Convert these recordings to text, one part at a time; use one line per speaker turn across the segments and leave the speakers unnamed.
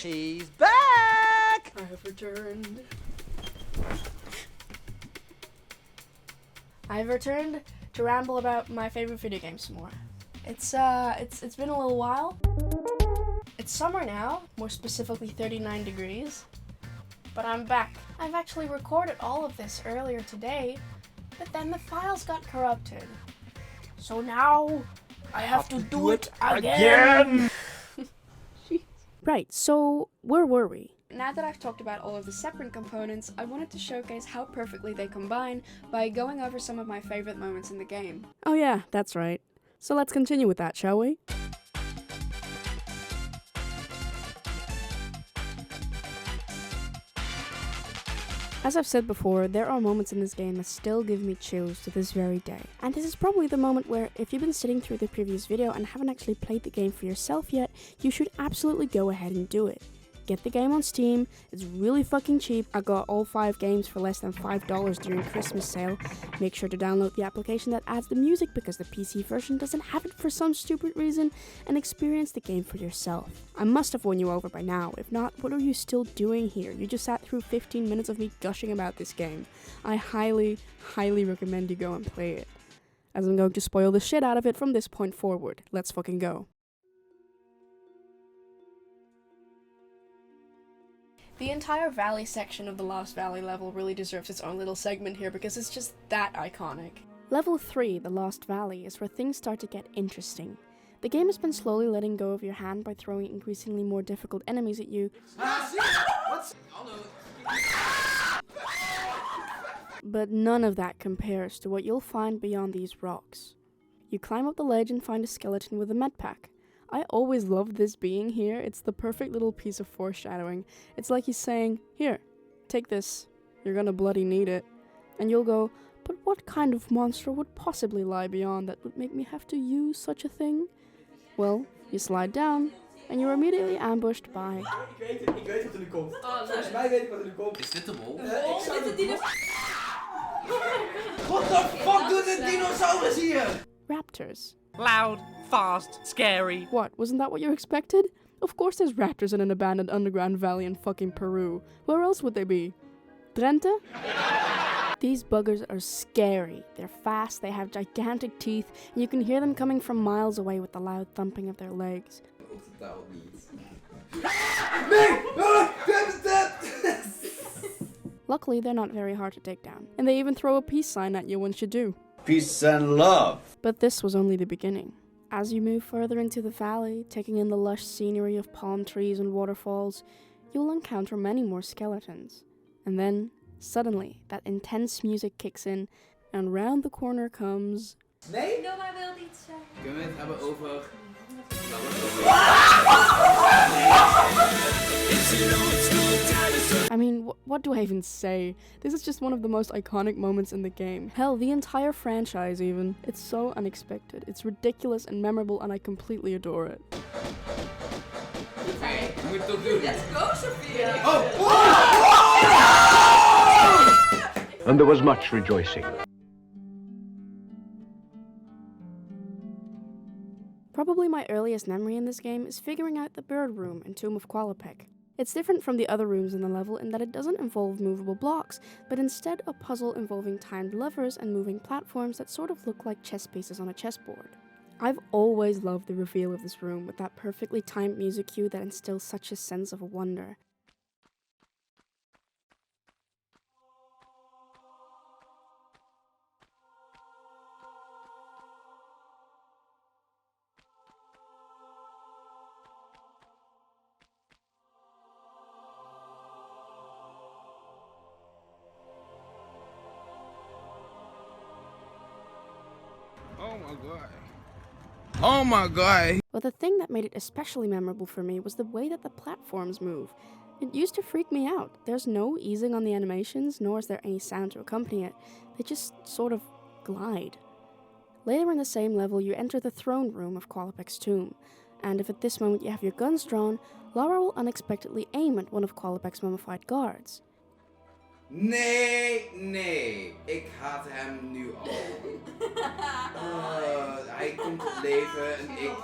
He's back!
I have returned. I've returned to ramble about my favorite video games some more. It's been a little while. It's summer now, more specifically 39 degrees. But I'm back. I've actually recorded all of this earlier today, but then the files got corrupted. So now I have to do it again. Right, so where were we? Now that I've talked about all of the separate components, I wanted to showcase how perfectly they combine by going over some of my favorite moments in the game. Oh yeah, that's right. So let's continue with that, shall we? As I've said before, there are moments in this game that still give me chills to this very day. And this is probably the moment where, if you've been sitting through the previous video and haven't actually played the game for yourself yet, you should absolutely go ahead and do it. Get the game on Steam, it's really fucking cheap. I got all 5 games for less than $5 during Christmas sale. Make sure to download the application that adds the music because the PC version doesn't have it for some stupid reason, and experience the game for yourself. I must have won you over by now. If not, what are you still doing here? You just sat through 15 minutes of me gushing about this game. I highly recommend you go and play it, as I'm going to spoil the shit out of it from this point forward. Let's fucking go. The entire valley section of the Lost Valley level really deserves its own little segment here because it's just that iconic. Level 3, the Lost Valley, is where things start to get interesting. The game has been slowly letting go of your hand by throwing increasingly more difficult enemies at you. But none of that compares to what you'll find beyond these rocks. You climb up the ledge and find a skeleton with a med pack. I always loved this being here. It's the perfect little piece of foreshadowing. It's like he's saying, here, take this. You're gonna bloody need it. And you'll go, but what kind of monster would possibly lie beyond that would make me have to use such a thing? Well, you slide down, and you're immediately ambushed by...
Ik weet wat er nu komt. Volgens mij weet ik wat er nu komt.
Is dit de bol?
What the fuck doet de dinosaurus hier?
Raptors.
Loud, fast, scary.
What, wasn't that what you expected? Of course there's raptors in an abandoned underground valley in fucking Peru. Where else would they be? Drenthe? These buggers are scary. They're fast, they have gigantic teeth, and you can hear them coming from miles away with the loud thumping of their legs. Luckily, they're not very hard to take down, and they even throw a peace sign at you once you do.
Peace and love.
But this was only the beginning. As you move further into the valley, taking in the lush scenery of palm trees and waterfalls, you'll encounter many more skeletons. And then, suddenly, that intense music kicks in, and round the corner comes...
Nee?
Noma wil iets zeggen.
Kunnen we het hebben over...
I mean, what do I even say? This is just one of the most iconic moments in the game. Hell, the entire franchise even. It's so unexpected. It's ridiculous and memorable, and I completely adore it.
Oké, we moeten het toch doen.
Let's go, Sophia!
And there was much rejoicing.
Probably my earliest memory in this game is figuring out the bird room in Tomb of Qualopec. It's different from the other rooms in the level in that it doesn't involve movable blocks, but instead a puzzle involving timed levers and moving platforms that sort of look like chess pieces on a chessboard. I've always loved the reveal of this room with that perfectly timed music cue that instills such a sense of wonder.
Oh my god. Oh my god.
But the thing that made it especially memorable for me was the way that the platforms move. It used to freak me out. There's no easing on the animations, nor is there any sound to accompany it. They just sort of glide. Later in the same level, you enter the throne room of Qualopec's tomb, and if at this moment you have your guns drawn, Lara will unexpectedly aim at one of Qualopec's mummified guards.
Nee. Ik haat hem nu al. Hij komt tot leven en ik...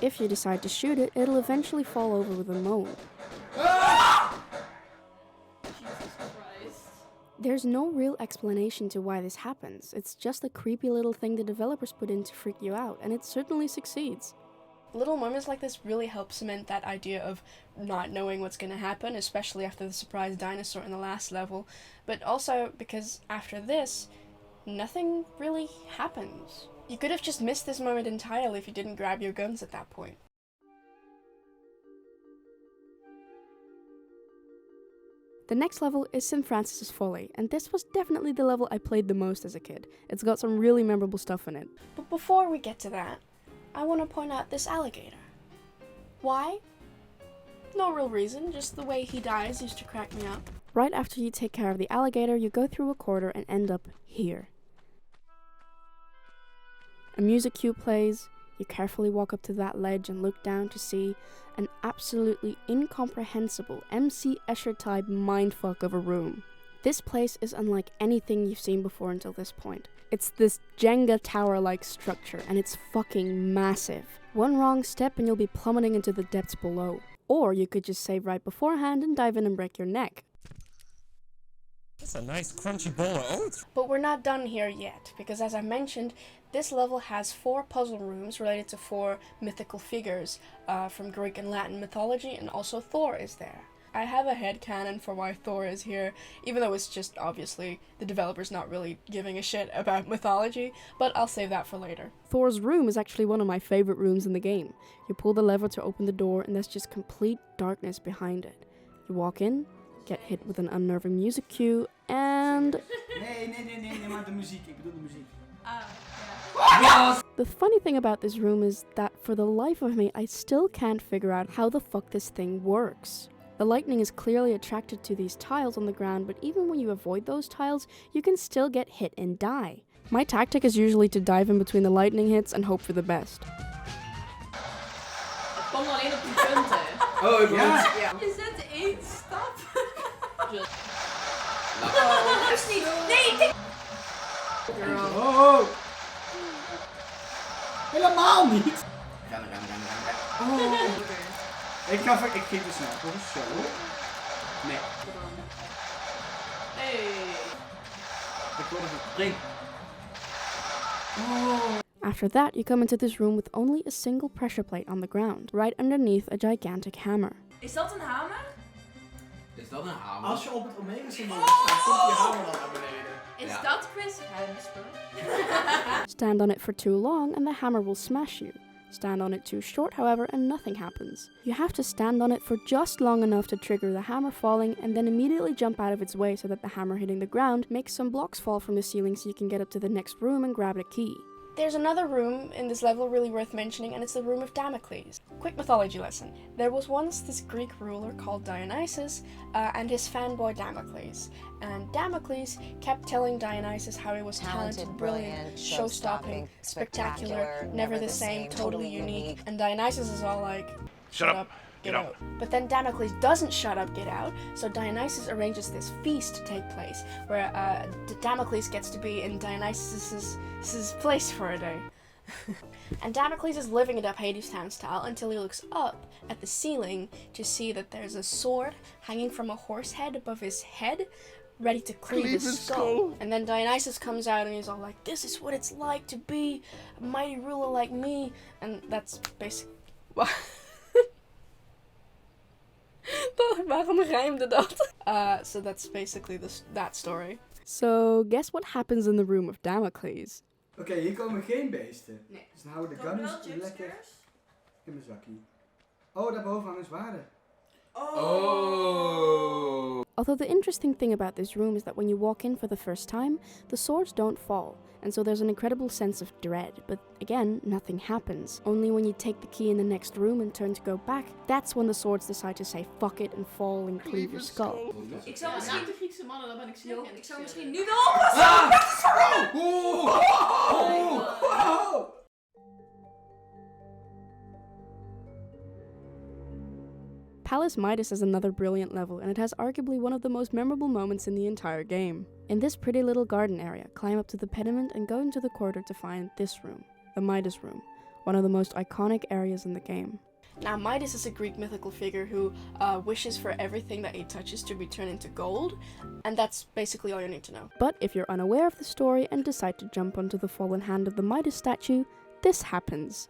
If you decide to shoot it, it'll eventually fall over with a moan.
Jesus Christ.
There's no real explanation to why this happens. It's just a creepy little thing the developers put in to freak you out, and it certainly succeeds. Little moments like this really help cement that idea of not knowing what's going to happen, especially after the surprise dinosaur in the last level, but also because after this, nothing really happens. You could have just missed this moment entirely if you didn't grab your guns at that point. The next level is St. Francis's Folly, and this was definitely the level I played the most as a kid. It's got some really memorable stuff in it. But before we get to that, I want to point out this alligator. Why? No real reason, just the way he dies used to crack me up. Right after you take care of the alligator, you go through a corridor and end up here. A music cue plays, you carefully walk up to that ledge and look down to see an absolutely incomprehensible MC Escher type mindfuck of a room. This place is unlike anything you've seen before until this point. It's this Jenga tower-like structure, and it's fucking massive. One wrong step and you'll be plummeting into the depths below. Or you could just save right beforehand and dive in and break your neck.
That's a nice crunchy bowl of oats.
But we're not done here yet, because as I mentioned, this level has 4 puzzle rooms related to 4 mythical figures from Greek and Latin mythology, and also Thor is there. I have a headcanon for why Thor is here, even though it's just obviously the developers not really giving a shit about mythology, but I'll save that for later. Thor's room is actually one of my favorite rooms in the game. You pull the lever to open the door and there's just complete darkness behind it. You walk in, get hit with an unnerving music cue, and...
Nee, maar de muziek. Ik bedoel de muziek.
The funny thing about this room is that for the life of me, I still can't figure out how the fuck this thing works. The lightning is clearly attracted to these tiles on the ground, but even when you avoid those tiles, you can still get hit and die. My tactic is usually to dive in between the lightning hits and hope for the best.
Het kwam alleen op die punten.
Oh, ik
Ja. Je zet 1 stap. Dat is niet. Nee, dit.
Oh! Helemaal niet! Gaan. Oh! Ik ging te snel. Hoor, zo. Nee.
Hey.
Ik wilde het springen.
After that, you come into this room with only a single pressure plate on the ground, right underneath a gigantic hammer.
Is dat een hamer?
Is dat een hamer? Als je op het omega-symbool staat, komt die hamer dan naar beneden.
Is dat Chris Hemsworth?
Stand on it for too long and the hammer will smash you. Stand on it too short, however, and nothing happens. You have to stand on it for just long enough to trigger the hammer falling, and then immediately jump out of its way so that the hammer hitting the ground makes some blocks fall from the ceiling so you can get up to the next room and grab a key. There's another room in this level really worth mentioning, and it's the room of Damocles. Quick mythology lesson. There was once this Greek ruler called Dionysus and his fanboy Damocles. And Damocles kept telling Dionysus how he was talented, brilliant, show-stopping, spectacular, never the same, totally unique. And Dionysus is all like, shut up, get out. But then Damocles doesn't shut up, get out, so Dionysus arranges this feast to take place, where Damocles gets to be in Dionysus's place for a day. And Damocles is living it up Hadestown style until he looks up at the ceiling to see that there's a sword hanging from a horse head above his head, ready to cleave his skull. And then Dionysus comes out and he's all like, this is what it's like to be a mighty ruler like me. And that's basically... Waarom rijmde dat? So that's basically that story. So guess what happens in the room of Damocles?
Oké, hier komen geen beesten.
Nee.
Dus dan houden de gunners lekker in mijn zakkie. Oh, daarboven hangen zwaarden.
Oh.
Although the interesting thing about this room is that when you walk in for the first time, the swords don't fall, and so there's an incredible sense of dread, but again, nothing happens. Only when you take the key in the next room and turn to go back, that's when the swords decide to say fuck it and fall and cleave your skull.
Ik zou misschien de Griekse mannen, dan ben ik ziek. Ik zou misschien nu wel
Palace Midas is another brilliant level, and it has arguably one of the most memorable moments in the entire game. In this pretty little garden area, climb up to the pediment and go into the corridor to find this room, the Midas room, one of the most iconic areas in the game. Now, Midas is a Greek mythical figure who wishes for everything that he touches to be turned into gold, and that's basically all you need to know. But if you're unaware of the story and decide to jump onto the fallen hand of the Midas statue, this happens.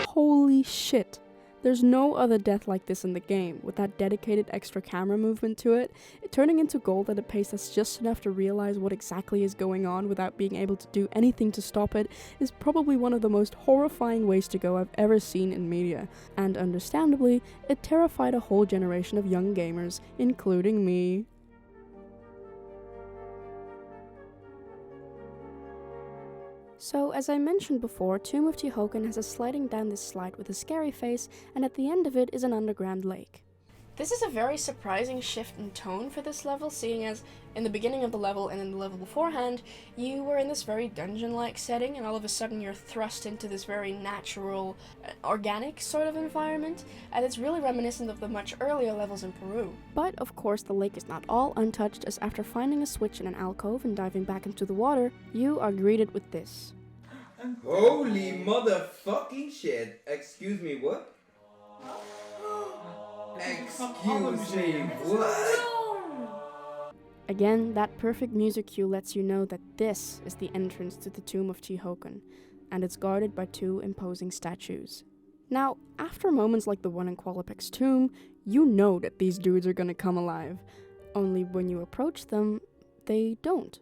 Holy shit. There's no other death like this in the game, with that dedicated extra camera movement to it. Turning into gold at a pace that's just enough to realize what exactly is going on without being able to do anything to stop it is probably one of the most horrifying ways to go I've ever seen in media. And understandably, it terrified a whole generation of young gamers, including me. So, as I mentioned before, Tomb of Tihocan has us sliding down this slide with a scary face, and at the end of it is an underground lake. This is a very surprising shift in tone for this level, seeing as in the beginning of the level and in the level beforehand, you were in this very dungeon-like setting, and all of a sudden you're thrust into this very natural, organic sort of environment, and it's really reminiscent of the much earlier levels in Peru. But of course the lake is not all untouched, as after finding a switch in an alcove and diving back into the water, you are greeted with this.
Holy motherfucking shit. Excuse me, what? Excuse me, what?
Again, that perfect music cue lets you know that this is the entrance to the Tomb of Tihocan, and it's guarded by two imposing statues. Now, after moments like the one in Qualipec's tomb, you know that these dudes are gonna come alive. Only when you approach them, they don't.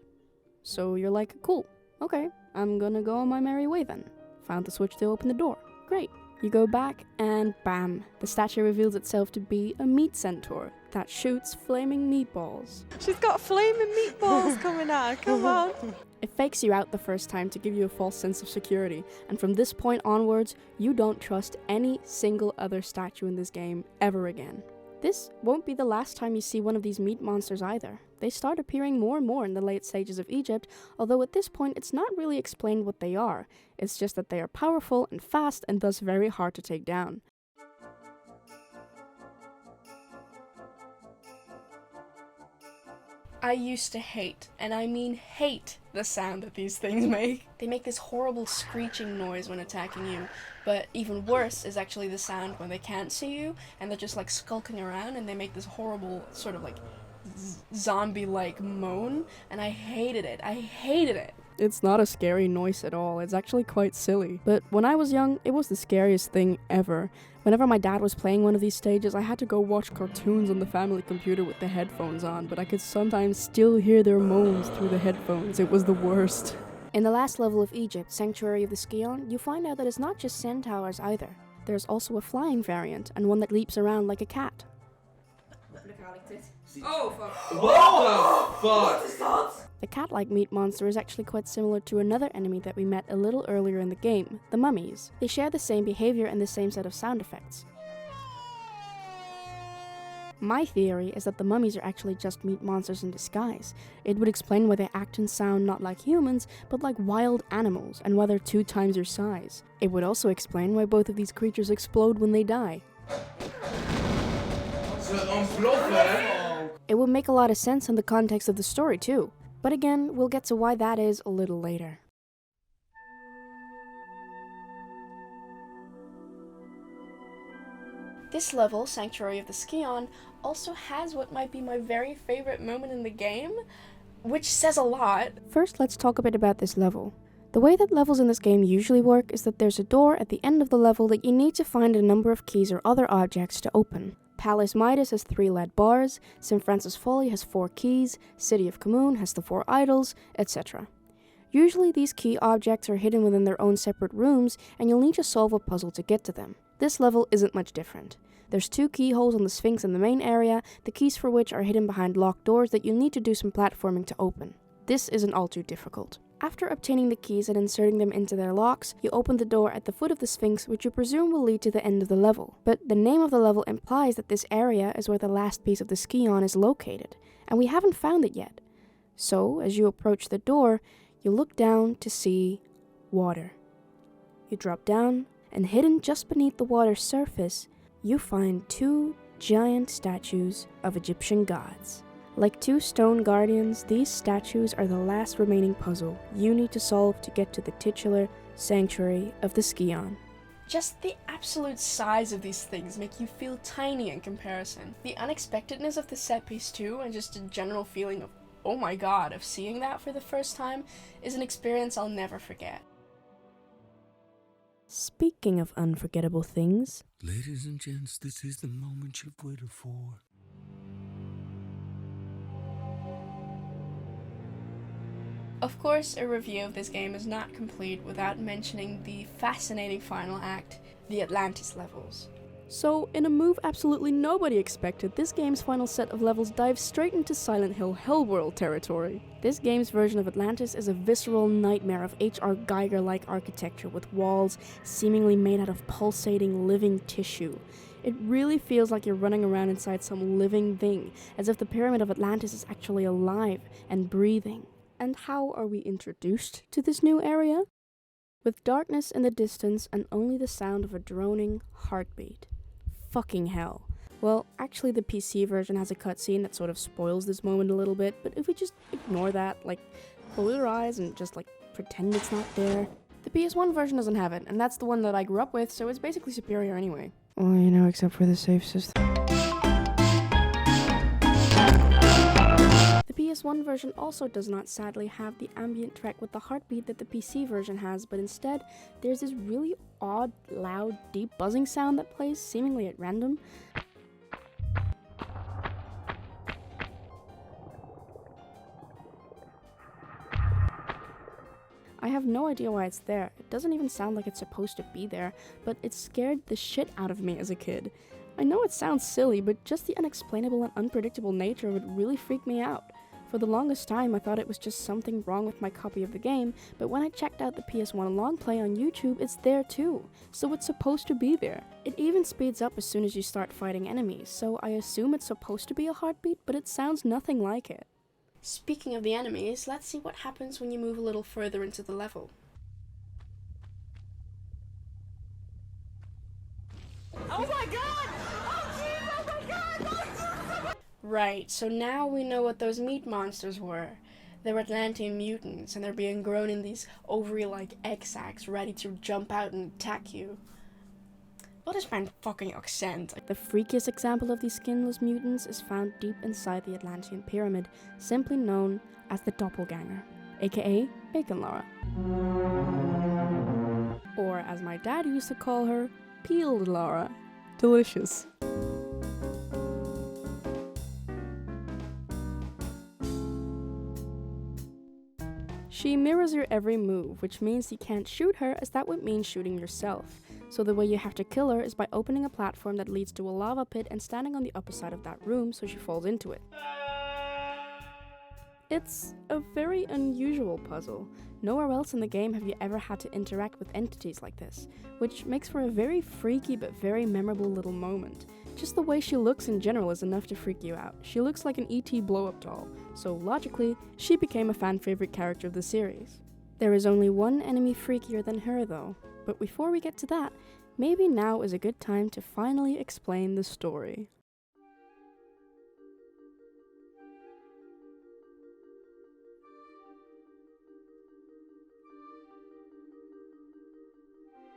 So you're like, cool, okay, I'm gonna go on my merry way then. Found the switch to open the door. Great. You go back and bam, the statue reveals itself to be a meat centaur that shoots flaming meatballs.
She's got flaming meatballs coming at her, come on.
It fakes you out the first time to give you a false sense of security, and from this point onwards, you don't trust any single other statue in this game ever again. This won't be the last time you see one of these meat monsters either. They start appearing more and more in the late stages of Egypt, although at this point it's not really explained what they are. It's just that they are powerful and fast and thus very hard to take down. I used to hate, and I mean hate, the sound that these things make. They make this horrible screeching noise when attacking you, but even worse is actually the sound when they can't see you, and they're just like skulking around, and they make this horrible sort of like zombie-like moan, and I hated it. I hated it. It's not a scary noise at all, it's actually quite silly. But when I was young, it was the scariest thing ever. Whenever my dad was playing one of these stages, I had to go watch cartoons on the family computer with the headphones on, but I could sometimes still hear their moans through the headphones. It was the worst. In the last level of Egypt, Sanctuary of the Scion, you find out that it's not just centaurs either. There's also a flying variant, and one that leaps around like a cat.
Oh, fuck.
What the fuck?
What is that?
The cat-like meat monster is actually quite similar to another enemy that we met a little earlier in the game, the mummies. They share the same behavior and the same set of sound effects. My theory is that the mummies are actually just meat monsters in disguise. It would explain why they act and sound not like humans, but like wild animals, and why they're 2 times your size. It would also explain why both of these creatures explode when they die. It would make a lot of sense in the context of the story too. But again, we'll get to why that is a little later. This level, Sanctuary of the Scion, also has what might be my very favorite moment in the game, which says a lot. First, let's talk a bit about this level. The way that levels in this game usually work is that there's a door at the end of the level that you need to find a number of keys or other objects to open. Palace Midas has 3 lead bars, St. Francis Folly has 4 keys, City of Kmoon has the 4 idols, etc. Usually these key objects are hidden within their own separate rooms, and you'll need to solve a puzzle to get to them. This level isn't much different. There's 2 keyholes on the Sphinx in the main area, the keys for which are hidden behind locked doors that you'll need to do some platforming to open. This isn't all too difficult. After obtaining the keys and inserting them into their locks, you open the door at the foot of the Sphinx, which you presume will lead to the end of the level. But the name of the level implies that this area is where the last piece of the Scion is located, and we haven't found it yet. So, as you approach the door, you look down to see water. You drop down, and hidden just beneath the water's surface, you find 2 giant statues of Egyptian gods. Like 2 stone guardians, these statues are the last remaining puzzle you need to solve to get to the titular sanctuary of the Skion. Just the absolute size of these things make you feel tiny in comparison. The unexpectedness of the set piece too, and just a general feeling of, oh my god, of seeing that for the first time, is an experience I'll never forget. Speaking of unforgettable things,
ladies and gents, this is the moment you've waited for.
of course, a review of this game is not complete without mentioning the fascinating final act, the Atlantis levels. So, in a move absolutely nobody expected, this game's final set of levels dives straight into Silent Hill Hellworld territory. This game's version of Atlantis is a visceral nightmare of H.R. Geiger-like architecture with walls seemingly made out of pulsating living tissue. It really feels like you're running around inside some living thing, as if the Pyramid of Atlantis is actually alive and breathing. And how are we introduced to this new area? With darkness in the distance and only the sound of a droning heartbeat. Fucking hell. Well, actually the PC version has a cutscene that sort of spoils this moment a little bit, but if we just ignore that, close our eyes and just pretend it's not there. The PS1 version doesn't have it, and that's the one that I grew up with, so it's basically superior anyway. Well, except for the save system. The PS1 version also does not sadly have the ambient track with the heartbeat that the PC version has, but instead, there's this really odd, loud, deep buzzing sound that plays seemingly at random. I have no idea why it's there. It doesn't even sound like it's supposed to be there, but it scared the shit out of me as a kid. I know it sounds silly, but just the unexplainable and unpredictable nature of it really freaked me out. For the longest time, I thought it was just something wrong with my copy of the game, but when I checked out the PS1 longplay on YouTube, it's there too, so it's supposed to be there. It even speeds up as soon as you start fighting enemies, so I assume it's supposed to be a heartbeat, but it sounds nothing like it. Speaking of the enemies, let's see what happens when you move a little further into the level.
Oh my god! Oh jeez, oh my god! Oh,
Right, so now we know what those meat monsters were. They're Atlantean mutants, and they're being grown in these ovary-like egg sacs, ready to jump out and attack you. What is my fucking accent? The freakiest example of these skinless mutants is found deep inside the Atlantean pyramid, simply known as the Doppelganger, aka Bacon Lara. Or as my dad used to call her, Peeled Lara. Delicious. She mirrors your every move, which means you can't shoot her, as that would mean shooting yourself. So the way you have to kill her is by opening a platform that leads to a lava pit and standing on the upper side of that room so she falls into it. It's a very unusual puzzle. Nowhere else in the game have you ever had to interact with entities like this, which makes for a very freaky but very memorable little moment. Just the way she looks in general is enough to freak you out. She looks like an E.T. blow-up doll, so logically, she became a fan favorite character of the series. There is only one enemy freakier than her though, but before we get to that, maybe now is a good time to finally explain the story.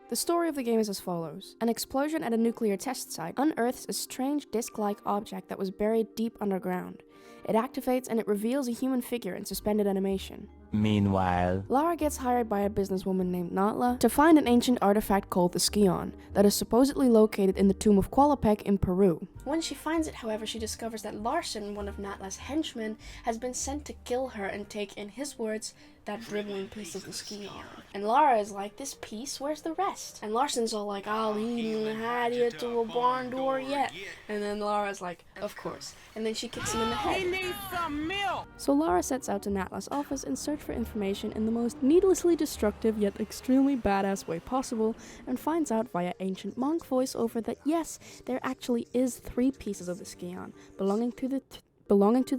The story of the game is as follows. An explosion at a nuclear test site unearths a strange disc-like object that was buried deep underground. It activates and it reveals a human figure in suspended animation.
Meanwhile,
Lara gets hired by a businesswoman named Natla to find an ancient artifact called the Skion that is supposedly located in the tomb of Qualopec in Peru. When she finds it, however, she discovers that Larsen, one of Natla's henchmen, has been sent to kill her and take, in his words, that dribbling piece of the Skion. And Lara is like, this piece, where's the rest? And Larsen's all like, I'll even hide it to a barn door yet. And then Lara's like, of course. And then she kicks him in the head.
He needs some milk!
So Lara sets out to Natla's office in search for information in the most needlessly destructive yet extremely badass way possible, and finds out via ancient monk voiceover that yes, there actually is 3 pieces of the Skion, belonging to the belonging to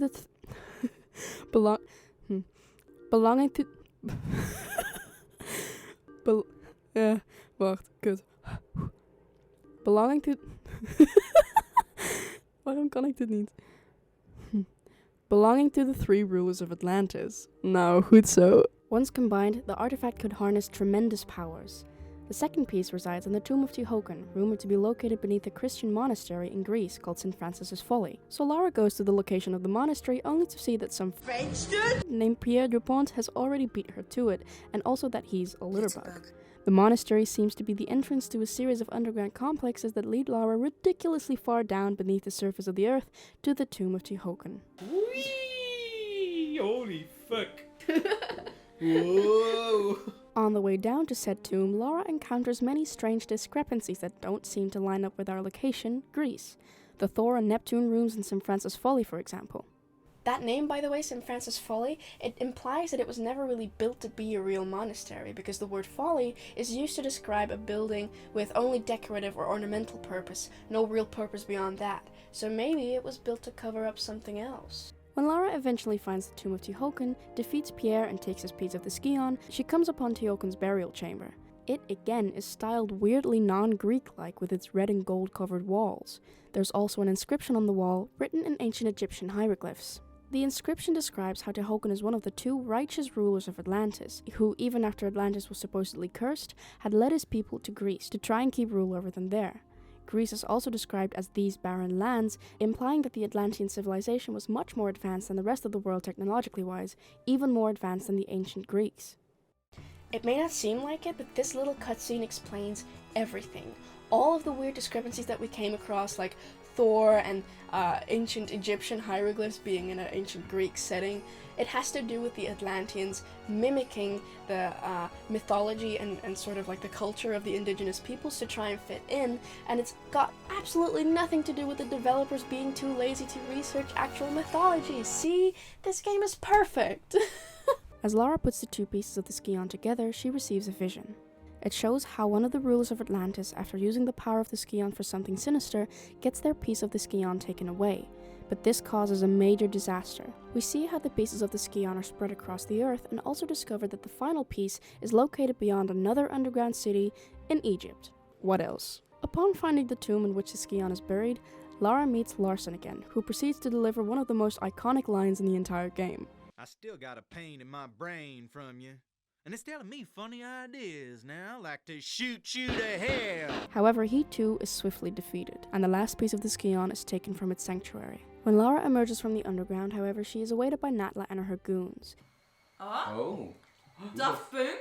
What unconnected needs? Belonging to the 3 rulers of Atlantis. Now, who'd so? Once combined, the artifact could harness tremendous powers. The second piece resides in the tomb of Tihocan, rumored to be located beneath a Christian monastery in Greece called St. Francis's Folly. So Lara goes to the location of the monastery only to see that some French dude named Pierre Dupont has already beat her to it, and also that he's a litterbug. The monastery seems to be the entrance to a series of underground complexes that lead Lara ridiculously far down beneath the surface of the earth to the tomb of Tihocan.
Whee! Holy fuck.
Whoa.
On the way down to said tomb, Lara encounters many strange discrepancies that don't seem to line up with our location, Greece. The Thor and Neptune rooms in St. Francis Folly, for example. That name, by the way, St. Francis Folly, it implies that it was never really built to be a real monastery, because the word folly is used to describe a building with only decorative or ornamental purpose, no real purpose beyond that. So maybe it was built to cover up something else. When Lara eventually finds the tomb of Tihocan, defeats Pierre and takes his piece of the Skion, she comes upon Tihocan's burial chamber. It, again, is styled weirdly non-Greek-like with its red and gold covered walls. There's also an inscription on the wall, written in ancient Egyptian hieroglyphs. The inscription describes how Tihocan is one of the 2 righteous rulers of Atlantis, who, even after Atlantis was supposedly cursed, had led his people to Greece to try and keep rule over them there. Greece is also described as these barren lands, implying that the Atlantean civilization was much more advanced than the rest of the world technologically wise, even more advanced than the ancient Greeks. It may not seem like it, but this little cutscene explains everything. All of the weird discrepancies that we came across, like Thor and ancient Egyptian hieroglyphs being in an ancient Greek setting, it has to do with the Atlanteans mimicking the mythology and sort of like the culture of the indigenous peoples to try and fit in, and it's got absolutely nothing to do with the developers being too lazy to research actual mythology. See? This game is perfect! As Lara puts the 2 pieces of the Skion together, she receives a vision. It shows how one of the rulers of Atlantis, after using the power of the Skion for something sinister, gets their piece of the Skion taken away. But this causes a major disaster. We see how the pieces of the Skion are spread across the earth, and also discover that the final piece is located beyond another underground city in Egypt. What else? Upon finding the tomb in which the Skion is buried, Lara meets Larson again, who proceeds to deliver one of the most iconic lines in the entire game.
I still got a pain in my brain from you. And it's telling me funny ideas now, like to shoot you to hell.
However, he too is swiftly defeated, and the last piece of the Skion is taken from its sanctuary. When Lara emerges from the underground, however, she is awaited by Natla and her goons.
Oh.
Daft Punk?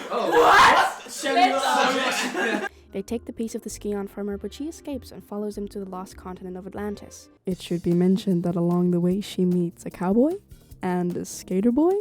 What?
They take the piece of the Skion from her, but she escapes and follows them to the lost continent of Atlantis. It should be mentioned that along the way she meets a cowboy, and a skater boy,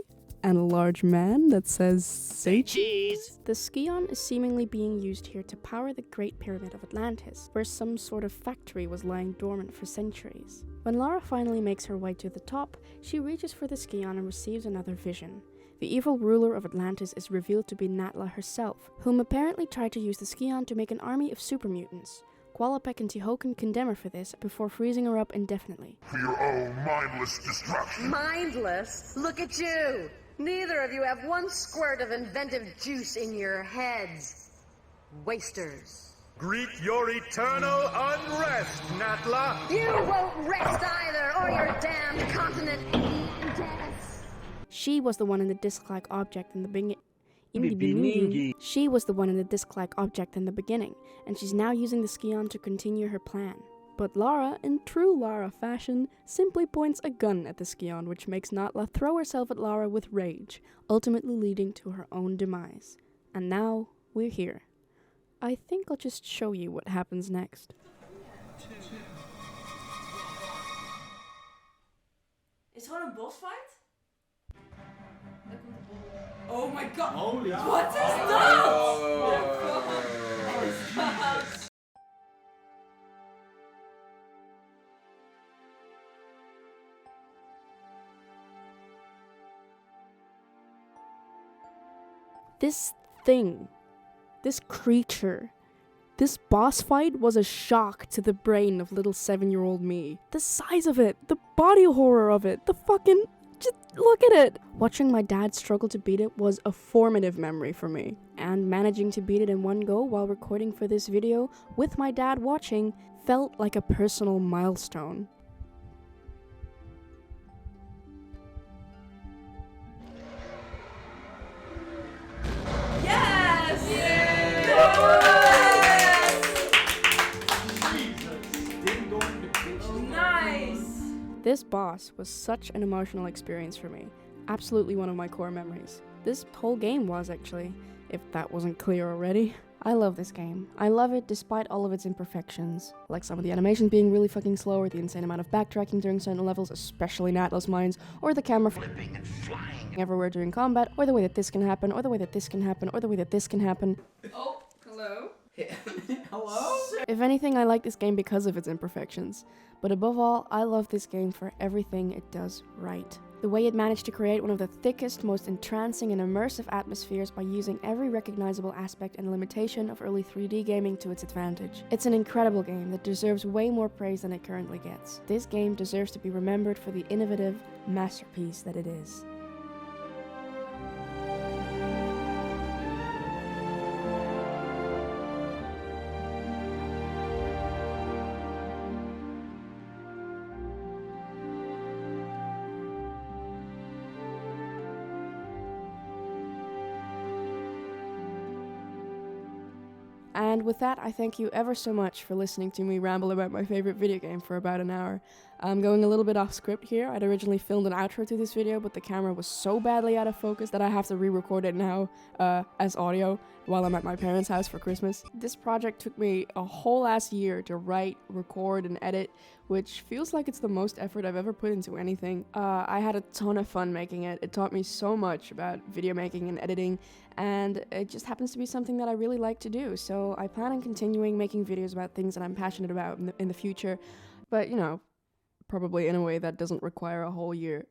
and a large man that says, "Say cheese!" The Skion is seemingly being used here to power the Great Pyramid of Atlantis, where some sort of factory was lying dormant for centuries. When Lara finally makes her way to the top, she reaches for the Skion and receives another vision. The evil ruler of Atlantis is revealed to be Natla herself, whom apparently tried to use the Skion to make an army of super mutants. Qualopec and Tihocan condemn her for this before freezing her up indefinitely.
For your own mindless destruction.
Mindless? Look at you! Neither of you have one squirt of inventive juice in your heads. Wasters.
Greet your eternal unrest, Natla!
You won't rest either, or your damned continent in death.
She was the one in the disc-like object in the beginning. She was the one in the disc-like object in the beginning, and she's now using the Skion to continue her plan. But Lara, in true Lara fashion, simply points a gun at the Skion, which makes Natla throw herself at Lara with rage, ultimately leading to her own demise. And now, we're here. I think I'll just show you what happens next.
Is het gewoon een bossfight? Oh my god!
Holy
What is that? What is that?
This thing, this creature, this boss fight was a shock to the brain of little 7-year-old me. The size of it, the body horror of it, the fucking... just look at it! Watching my dad struggle to beat it was a formative memory for me. and managing to beat it in one go while recording for this video with my dad watching felt like a personal milestone.
Yes! Yes! Nice!
This boss was such an emotional experience for me. Absolutely one of my core memories. This whole game was, actually, if that wasn't clear already. I love this game. I love it despite all of its imperfections, like some of the animations being really fucking slow, or the insane amount of backtracking during certain levels, especially in Atlas Mines, or the camera flipping and flying everywhere during combat, or the way that this can happen, or the way that this can happen, or the way that this can happen.
Oh, hello?
Hello?
If anything, I like this game because of its imperfections, but above all, I love this game for everything it does right. The way it managed to create one of the thickest, most entrancing and immersive atmospheres by using every recognizable aspect and limitation of early 3D gaming to its advantage. It's an incredible game that deserves way more praise than it currently gets. This game deserves to be remembered for the innovative masterpiece that it is. And with that, I thank you ever so much for listening to me ramble about my favorite video game for about an hour. I'm going a little bit off script here. I'd originally filmed an outro to this video, but the camera was so badly out of focus that I have to re-record it now as audio while I'm at my parents' house for Christmas. This project took me a whole ass year to write, record, and edit, which feels like it's the most effort I've ever put into anything. I had a ton of fun making it. It taught me so much about video making and editing, and it just happens to be something that I really like to do. So I plan on continuing making videos about things that I'm passionate about in the future, but you know, probably in a way that doesn't require a whole year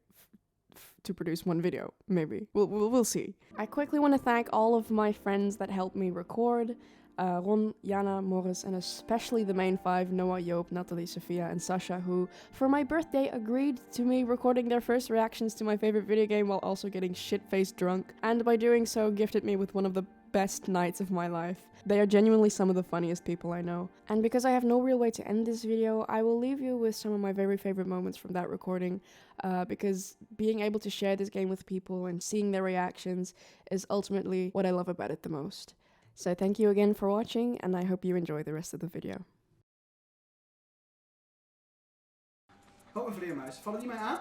to produce one video, maybe. We'll see. I quickly want to thank all of my friends that helped me record. Ron, Jana, Morris, and especially the main five, Noah, Joop, Natalie, Sophia, and Sasha, who, for my birthday, agreed to me recording their first reactions to my favorite video game while also getting shit-faced drunk, and by doing so, gifted me with one of the best nights of my life. They are genuinely some of the funniest people I know. And because I have no real way to end this video, I will leave you with some of my very favorite moments from that recording, because being able to share this game with people and seeing their reactions is ultimately what I love about it the most. So thank you again for watching, and I hope you enjoy the rest of the video.
Oh, een vleermuis. Vallen die mij aan?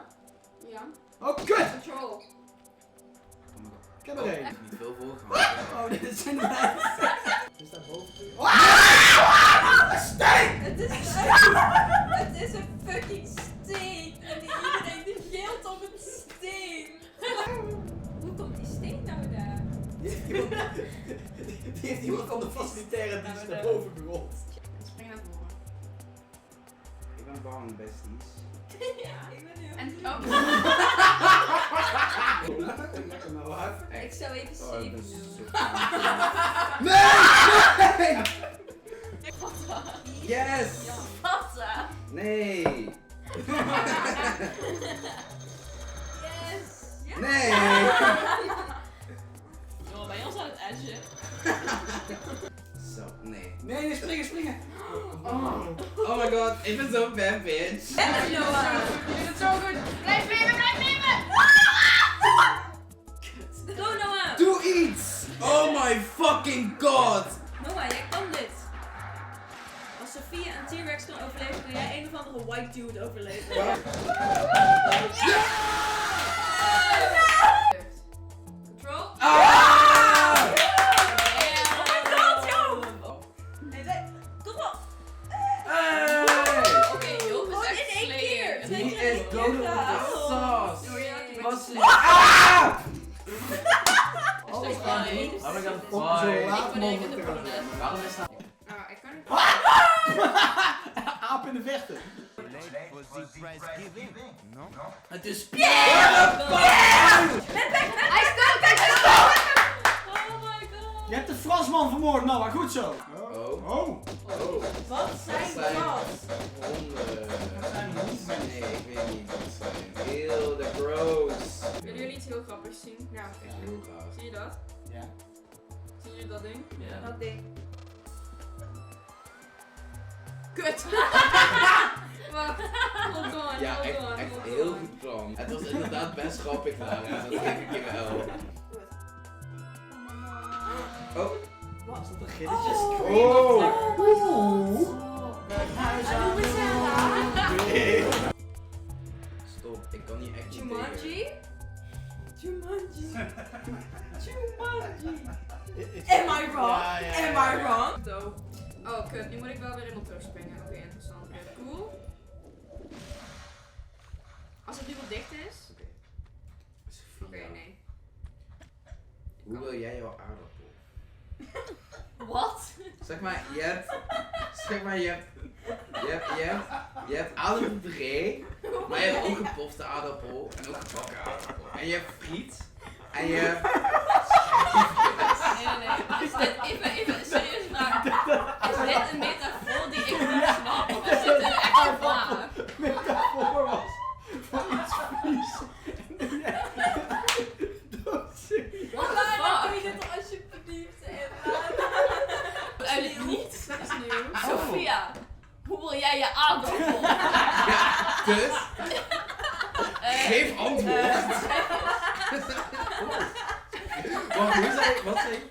Ja.
Oh, kut!
Control.
Ik heb er één.
Niet veel voorgegaan.
Oh, dit zijn de meisjes. Er staat boven.
Steen! Het is een fucking steen! En iedereen die gilt op een steen! Hoe komt die steen nou daar?
Die heeft iemand van de facilitaire dienst naar boven gerold.
Spring naar voren.
Ik ben bang, besties.
Ja, ik ben heel en ik zou even zien.
Nee!
Yes!
Passa!
Nee!
Yes!
Nee!
Zo, ben je ons aan het edgen?
Zo, nee.
Nee, springen!
Oh my god, ik ben zo bad, bitch.
Edge, Noah! Je doet het zo goed! Blijf leven! Go, Noah!
Doe iets! Oh my fucking god!
Noah, jij kan dit! Als Sophia een T-Rex kan overleven, kan jij een of andere white dude overleven.
Ja.
Control.
Ah!
Oh my god, Joop! Nee, kom op! Oké, Joop is echt in één keer!
He is going with the sauce! Was het?
Oh, ik ga niet.
Oh my god,
Zo laat mogelijk te gaan.
Waarom is dat?
Ik kan niet.
Aap in de vechten.
No?
Het is
Hij staat! Oh my god!
Je hebt de Fransman vermoord, Noah. Goed zo.
Oh.
Wat zijn dat?
Honden. Nee, ik weet niet wat het zijn. Heel de gross.
Willen jullie iets heel grappigs zien? Ja,
Echt heel gaaf.
zie je dat?
Ja.
Zien jullie dat ding?
Ja.
Dat ding. Kut! Wacht, hold on,
Ja,
hold
echt,
on,
echt
hold
heel
on.
goed plan. Het was inderdaad best grappig, Lara. Dat geef ik je wel. Oh.
Wat? Is dat een ginnetjes?
Stop, ik kan niet echt niet
Jumanji?
tegen.
Jumanji. Am I wrong? Am I wrong? Zo. Oh, kut. Nu moet ik wel weer helemaal terugspringen. Oké, interessant. Cool. Als het nu wat dicht is. Oké, nee.
Hoe wil jij jouw aardappel?
Wat?
Zeg maar, je hebt aardappelpuree, maar je hebt ook gepofte aardappel en ook gebakken aardappel. En je hebt friet en je hebt
Nee. Is dit, even een serieuze vraag. Is dit een metafoor die ik niet snap? Of is dit een echte vraag?
Metafoor was van iets vies.
Wat de fuck? Kun je dit toch alsjeblieft even? Uit niets is nieuw. Sophia, hoe wil jij je aardappel?
ja, dus geef antwoord. Wat zei je?